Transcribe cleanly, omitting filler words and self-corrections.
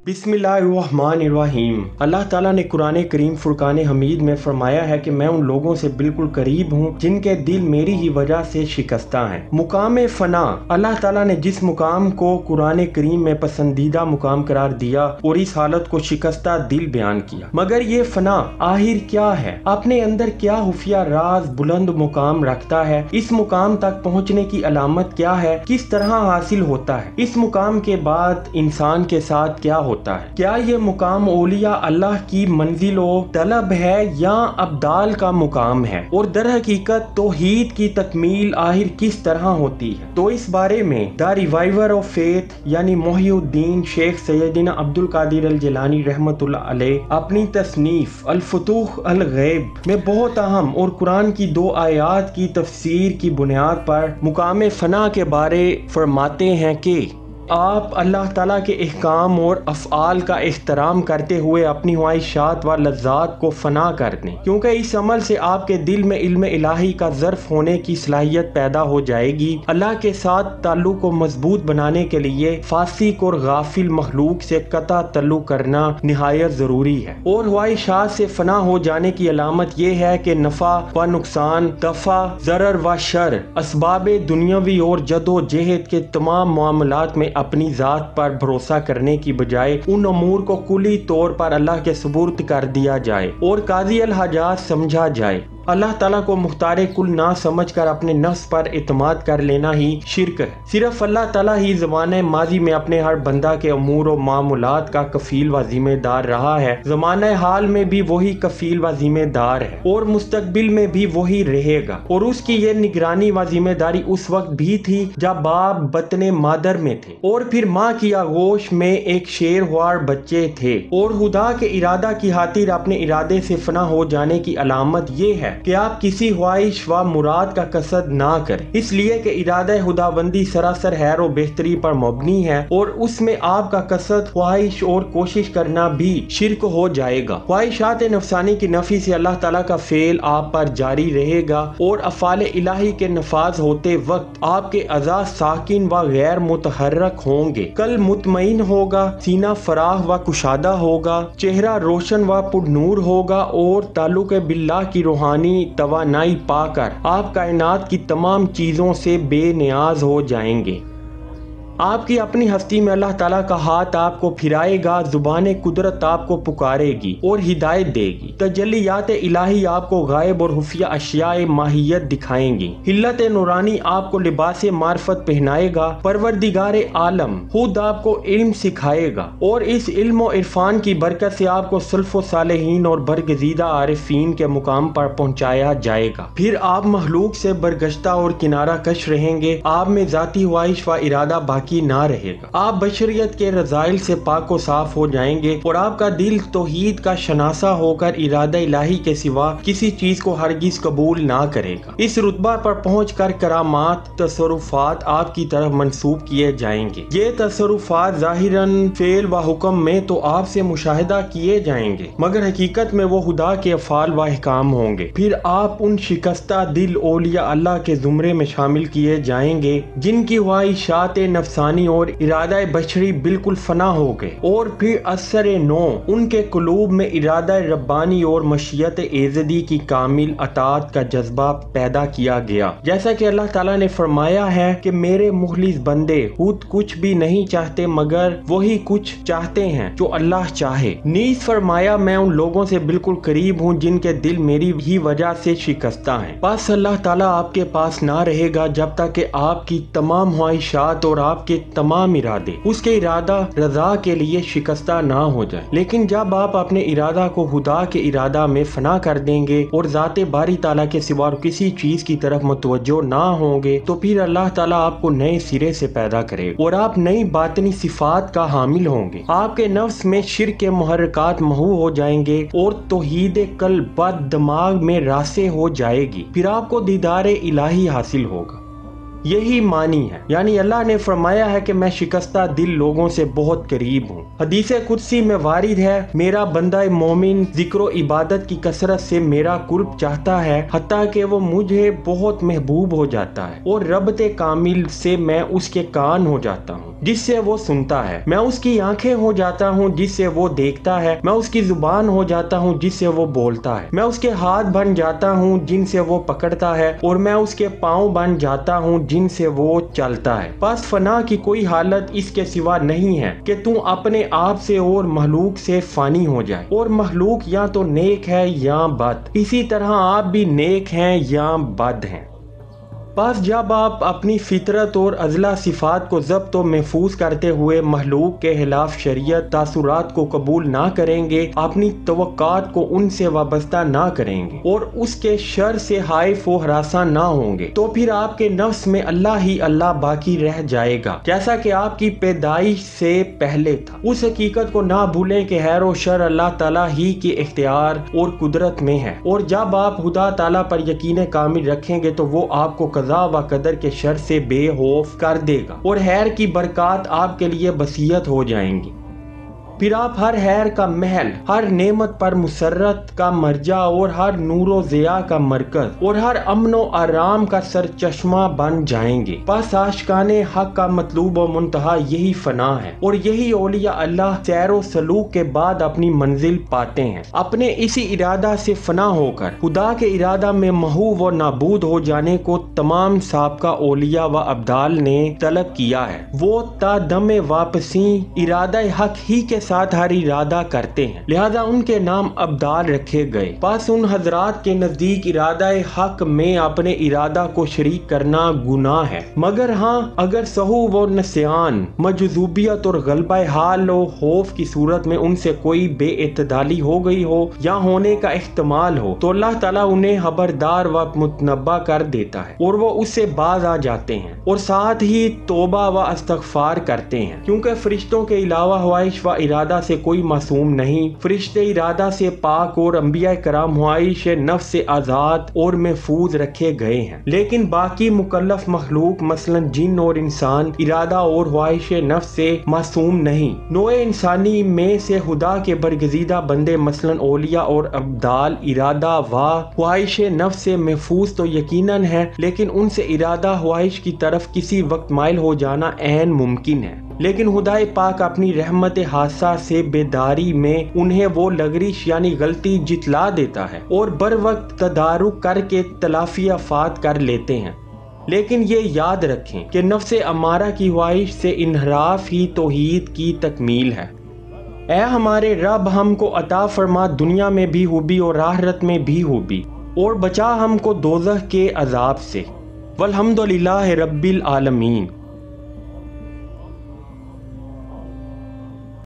बिस्मिल्लाहिर्रहमानिर्रहीम। अल्लाह ताला ने कुरान करीम फुरकान हमीद में फरमाया है कि मैं उन लोगों से बिल्कुल करीब हूँ जिनके दिल मेरी ही वजह से शिकस्ता हैं। मुकाम फना, अल्लाह ताला ने जिस मुकाम को कुरान करीम में पसंदीदा मुकाम करार दिया और इस हालत को शिकस्ता दिल बयान किया। मगर ये फना आखिर क्या है? अपने अंदर क्या खुफिया राज बुलंद मुकाम रखता है? इस मुकाम तक पहुँचने की अलामत क्या है? किस तरह हासिल होता है? इस मुकाम के बाद इंसान के साथ क्या होता है? क्या ये मुकाम औलिया अल्लाह की मंजिलो तलब है या अब्दाल का मुकाम है? और दर हकीकत तौहीद की तकमील आखिर किस तरह होती है? तो इस बारे में द रिवाइवर ऑफ फेथ यानी मोहिउद्दीन शेख सैयदना अब्दुल कादिर अल जिलानी रहमतुल्लाह अलैह अपनी तसनीफ अल फुतूह अल गैब में बहुत अहम और कुरान की 2 आयात की तफसीर की बुनियाद पर मुकाम फना के बारे फरमाते हैं कि आप अल्लाह ताला के अहकाम और अफ़आल का एहतराम करते हुए अपनी ख्वाहिशात व लज्जात को फना कर दें, क्योंकि इस अमल से आपके दिल में इल्म इलाही का ज़र्फ होने की सलाहियत पैदा हो जाएगी। अल्लाह के साथ ताल्लुक़ को मजबूत बनाने के लिए फासिक और गाफिल मखलूक से कता तल्लुक़ करना निहायत ज़रूरी है। और ख्वाहिशात से फना हो जाने की अलामत यह है कि नफ़ा व नुकसान, दफ़ा ज़रर व शर, असबाब दुनियावी और जदोजहद के तमाम मामलात में अपनी ज़ात पर भरोसा करने की बजाय उन अमूर को कुली तौर पर अल्लाह के सुपुर्द कर दिया जाए और काज़ी अल हाजात समझा जाए। अल्लाह ताला को मुख्तार कुल ना समझकर अपने नफ्स पर इत्माद कर लेना ही शिरक है। सिर्फ अल्लाह ताला ही ज़माने माजी में अपने हर बंदा के अमूर और मामूलात का कफील व जिम्मेदार रहा है। ज़माने हाल में भी वही कफील व जिम्मेदार है और मुस्तकबिल में भी वही रहेगा। और उसकी ये निगरानी व जिम्मेदारी उस वक्त भी थी जब बाप बतने मादर में थे और फिर माँ की आगोश में एक शेरवार बच्चे थे। और खुदा के इरादा की खातिर अपने इरादे से फना हो जाने की अलामत ये है कि आप किसी ख्वाहिश व मुराद का कसद ना करें, इसलिए कि इरादा खुदाबंदी सरासर खैर और बेहतरी पर मबनी है और उसमें आपका कसद, ख्वाहिश और कोशिश करना भी शिरक हो जाएगा। ख्वाहिशात नफसानी की नफी से अल्लाह ताला का फेल आप पर जारी रहेगा और अफ़ाल इलाही के नफाज होते वक्त आपके अज़ा साकिन व गैर मुतहर्रक होंगे। कल मुतमईन होगा, सीना फराह व कुशादा होगा, चेहरा रोशन व पुरनूर होगा और ताल्लुक़ बिल्लाह की रूहानी तवानाई पाकर आप कायनात की तमाम चीजों से बेनियाज हो जाएंगे। आपकी अपनी हस्ती में अल्लाह ताला का हाथ आपको फिराएगा, जुबान कुदरत आपको पुकारेगी और हिदायत देगी। तजल्लियात इलाही आपको गायब और खुफिया अशियाए माहियत दिखाएंगी। हिल्लत नूरानी आपको लिबास मार्फत पहनाएगा। परवरदिगार आलम खुद आपको इल्म सिखाएगा और इस इल्म और इरफान की बरकत से आपको सल्फ़ो सालेहीन और बरगजीदा आरिफीन के मुकाम पर पहुँचाया जाएगा। फिर आप महलूक से बरगश्ता और किनारा कश रहेंगे। आप में जाती ख्वाहिश व इरादा बाकी ना रहेगा। आप बशरियत के रज़ाइल से पाक और साफ हो जाएंगे और आपका दिल तौहीद का शनासा होकर इरादा इलाही के सिवा किसी चीज को हरगिज कबूल ना करेगा। इस रुतबा पर पहुंचकर करामात, तसरुफात आपकी तरफ मंसूब किए जाएंगे। ये तसरुफात ज़ाहिरन फेल व हुक्म में तो आपसे मुशाहिदा किए जाएंगे, मगर हकीकत में वो खुदा के अफ़ाल व अहकाम होंगे। फिर आप उन शिकस्ता दिल औलिया अल्लाह के जुमरे में शामिल किए जाएंगे जिनकी ख्वाहिशात नफसानी और इरादा बशरी बिल्कुल फना हो गए और फिर असर नो उनके कुलूब में इरादा रब्बानी और मशीयत एज़दी की कामिल अतात का जज्बा पैदा किया गया। जैसा कि अल्लाह ताला ने फरमाया है कि मेरे मुखलिस बंदे खुद कुछ भी नहीं चाहते मगर वही कुछ चाहते हैं जो अल्लाह चाहे। नीज फरमाया मैं उन लोगों से बिल्कुल करीब हूँ जिनके दिल मेरी ही वजह से शिकस्ता हैं। बस अल्लाह ताला आपके पास ना रहेगा जब तक कि आपकी तमाम ख्वाहिशात और आपके तमाम इरादे उसके इरादा रजा के लिए शिकस्ता ना हो जाए। लेकिन जब आप अपने इरादा को खुदा के इरादा में फना कर देंगे और ज़ाते बारी ताला के सिवा किसी चीज की तरफ मुतवज्जो ना होंगे तो फिर अल्लाह ताला आपको नए सिरे से पैदा करेगा और आप नई बातनी सिफात का हामिल होंगे। आपके नफ्स में शिर्क के मुहर्रकात महू हो जाएंगे और तौहीद कल्ब बद दिमाग में रासे हो जाएगी। फिर आपको दीदार इलाही हासिल होगा। یہی معنی ہے، یعنی اللہ نے فرمایا ہے کہ میں شکستہ دل لوگوں سے بہت قریب ہوں۔ حدیث قدسی میں وارد ہے، میرا بندہ مومن ذکر و عبادت کی کثرت سے میرا قرب چاہتا ہے حتیٰ کہ وہ مجھے بہت محبوب ہو جاتا ہے، اور ربط کامل سے میں اس کے کان ہو جاتا ہوں جس سے وہ سنتا ہے، میں اس کی آنکھیں ہو جاتا ہوں جس سے وہ دیکھتا ہے، میں اس کی زبان ہو جاتا ہوں جس سے وہ بولتا ہے، میں اس کے ہاتھ بن جاتا ہوں جن سے وہ پکڑتا ہے، اور میں اس کے پاؤں بن جاتا ہوں جن سے وہ چلتا ہے۔ بس فنا کی کوئی حالت اس کے سوا نہیں ہے کہ تو اپنے آپ سے اور مخلوق سے فانی ہو جائے، اور مخلوق یا تو نیک ہے یا بد، اسی طرح آپ بھی نیک ہیں یا بد ہیں۔ بس جب آپ اپنی فطرت اور اضلاع صفات کو ضبط و محفوظ کرتے ہوئے مخلوق کے خلاف شریعت تاثرات کو قبول نہ کریں گے، اپنی توقعات کو ان سے وابستہ نہ کریں گے، اور اس کے شر سے خائف و ہراساں نہ ہوں گے، تو پھر آپ کے نفس میں اللہ ہی اللہ باقی رہ جائے گا جیسا کہ آپ کی پیدائش سے پہلے تھا۔ اس حقیقت کو نہ بھولیں کہ خیر و شر اللہ تعالیٰ ہی کے اختیار اور قدرت میں ہے، اور جب آپ خدا تعالیٰ پر یقین کامل رکھیں گے تو وہ آپ کو قضا و قدر کے شر سے بے خوف کر دے گا، اور خیر کی برکات آپ کے لیے بسیط ہو جائیں گی۔ پھر آپ ہر خیر کا محل، ہر نعمت پر مسرت کا مرجع، اور ہر نور و ضیاء کا مرکز، اور ہر امن و آرام کا سرچشمہ بن جائیں گے۔ بس عاشقان حق کا مطلوب و منتہا یہی فنا ہے، اور یہی اولیاء اللہ سیر و سلوک کے بعد اپنی منزل پاتے ہیں۔ اپنے اسی ارادہ سے فنا ہو کر خدا کے ارادہ میں محو و نابود ہو جانے کو تمام سابقہ اولیاء و ابدال نے طلب کیا ہے۔ وہ تا دم واپسی ارادہ حق ہی کے ساتھ ہر ارادہ کرتے ہیں، لہذا ان کے نام ابدال رکھے گئے۔ پس ان حضرات کے نزدیک ارادہ حق میں اپنے ارادہ کو شریک کرنا گناہ ہے، مگر ہاں اگر سہو و نسیان، مجذوبیت اور غلبہ حال و خوف کی صورت میں ان سے کوئی بے اعتدالی ہو گئی ہو یا ہونے کا احتمال ہو تو اللہ تعالیٰ انہیں خبردار و متنبہ کر دیتا ہے، اور وہ اس سے باز آ جاتے ہیں، اور ساتھ ہی توبہ و استغفار کرتے ہیں، کیونکہ فرشتوں کے علاوہ خواہش و ارادہ سے کوئی معصوم نہیں۔ فرشتے ارادہ سے پاک اور انبیاء کرام خواہش نفس سے آزاد اور محفوظ رکھے گئے ہیں، لیکن باقی مکلف مخلوق مثلا جن اور انسان ارادہ اور خواہش نفس سے معصوم نہیں۔ نوع انسانی میں سے خدا کے برگزیدہ بندے مثلا اولیاء اور ابدال ارادہ و خواہش نفس سے محفوظ تو یقیناً ہے، لیکن ان سے ارادہ خواہش کی طرف کسی وقت مائل ہو جانا عین ممکن ہے۔ لیکن خدا پاک اپنی رحمت خاصہ سے بیداری میں انہیں وہ لغزش یعنی غلطی جتلا دیتا ہے، اور بر وقت تدارک کر کے تلافی افات کر لیتے ہیں۔ لیکن یہ یاد رکھیں کہ نفس امارہ کی خواہش سے انحراف ہی توحید کی تکمیل ہے۔ اے ہمارے رب، ہم کو عطا فرما دنیا میں بھی خوبی اور آخرت میں بھی خوبی، اور بچا ہم کو دوزخ کے عذاب سے۔ والحمدللہ رب العالمین۔